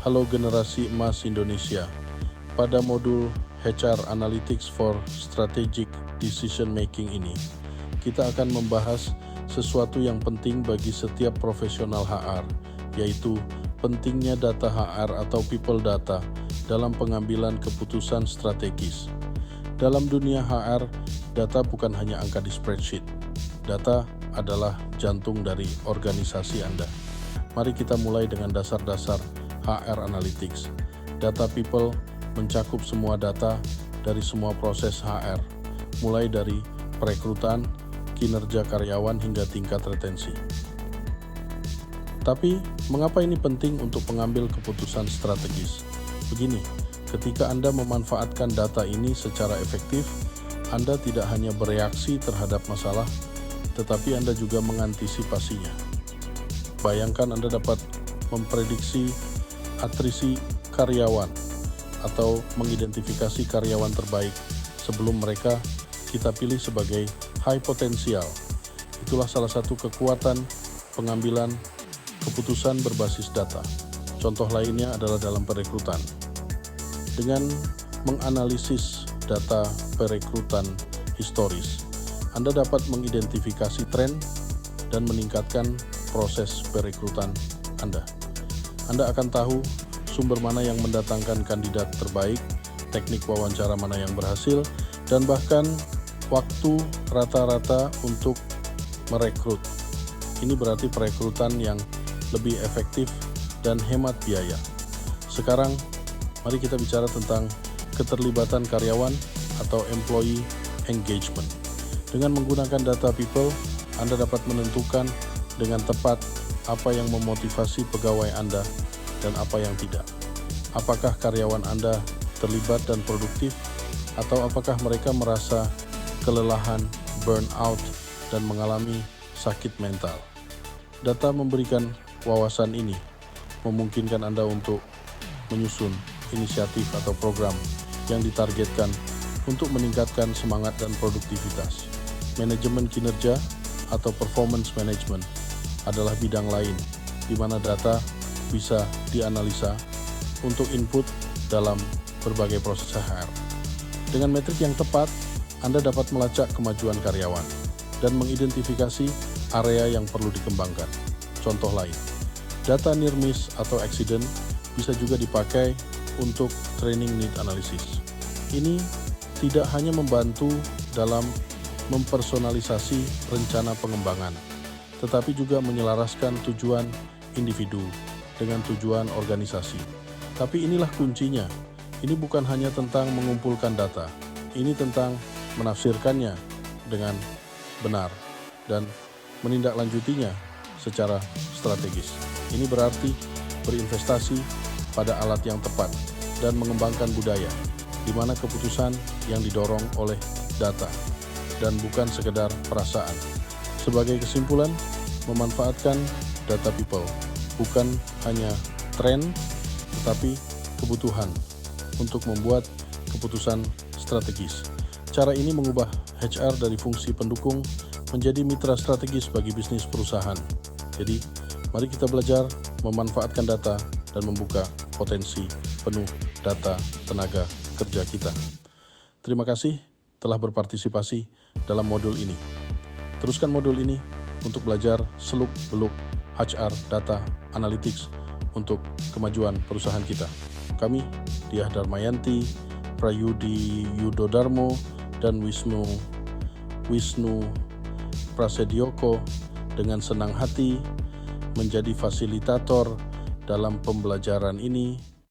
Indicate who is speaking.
Speaker 1: Halo generasi emas Indonesia. Pada modul HR Analytics for Strategic Decision Making ini, kita akan membahas sesuatu yang penting bagi setiap profesional HR, yaitu pentingnya data HR atau people data dalam pengambilan keputusan strategis. Dalam dunia HR, data bukan hanya angka di spreadsheet. Data adalah jantung dari organisasi Anda. Mari kita mulai dengan dasar-dasar HR Analytics. Data people mencakup semua data dari semua proses HR, mulai dari perekrutan, kinerja karyawan hingga tingkat retensi. Tapi, mengapa ini penting untuk mengambil keputusan strategis? Begini, ketika Anda memanfaatkan data ini secara efektif, Anda tidak hanya bereaksi terhadap masalah, tetapi Anda juga mengantisipasinya. Bayangkan Anda dapat memprediksi atrisi karyawan atau mengidentifikasi karyawan terbaik sebelum mereka kita pilih sebagai high potensial. Itulah salah satu kekuatan pengambilan keputusan berbasis data. Contoh lainnya adalah dalam perekrutan. Dengan menganalisis data perekrutan historis, Anda dapat mengidentifikasi tren dan meningkatkan proses perekrutan Anda. Anda akan tahu sumber mana yang mendatangkan kandidat terbaik, teknik wawancara mana yang berhasil, dan bahkan waktu rata-rata untuk merekrut. Ini berarti perekrutan yang lebih efektif dan hemat biaya. Sekarang, mari kita bicara tentang keterlibatan karyawan atau employee engagement. Dengan menggunakan data people, Anda dapat menentukan dengan tepat apa yang memotivasi pegawai Anda dan apa yang tidak. Apakah karyawan Anda terlibat dan produktif, atau apakah mereka merasa kelelahan, burnout, dan mengalami sakit mental. Data memberikan wawasan ini, memungkinkan Anda untuk menyusun inisiatif atau program yang ditargetkan untuk meningkatkan semangat dan produktivitas. Manajemen kinerja atau performance management adalah bidang lain di mana data bisa dianalisa untuk input dalam berbagai proses HR. Dengan metrik yang tepat, Anda dapat melacak kemajuan karyawan dan mengidentifikasi area yang perlu dikembangkan. Contoh lain, data near miss atau accident bisa juga dipakai untuk training need analysis. Ini tidak hanya membantu dalam mempersonalisasi rencana pengembangan, tetapi juga menyelaraskan tujuan individu dengan tujuan organisasi. Tapi inilah kuncinya. Ini bukan hanya tentang mengumpulkan data. Ini tentang menafsirkannya dengan benar dan menindaklanjutinya secara strategis. Ini berarti berinvestasi pada alat yang tepat dan mengembangkan budaya, di mana keputusan yang didorong oleh data dan bukan sekedar perasaan. Sebagai kesimpulan, memanfaatkan data people bukan hanya tren, tetapi kebutuhan untuk membuat keputusan strategis. Cara ini mengubah HR dari fungsi pendukung menjadi mitra strategis bagi bisnis perusahaan. Jadi, mari kita belajar memanfaatkan data dan membuka potensi penuh data tenaga kerja kita. Terima kasih telah berpartisipasi dalam modul ini. Teruskan modul ini untuk belajar seluk-beluk HR Data Analytics untuk kemajuan perusahaan kita. Kami, Diah Darmayanti, Prayudi Yudodarmo, dan Wisnu Prasedyoko dengan senang hati menjadi fasilitator dalam pembelajaran ini.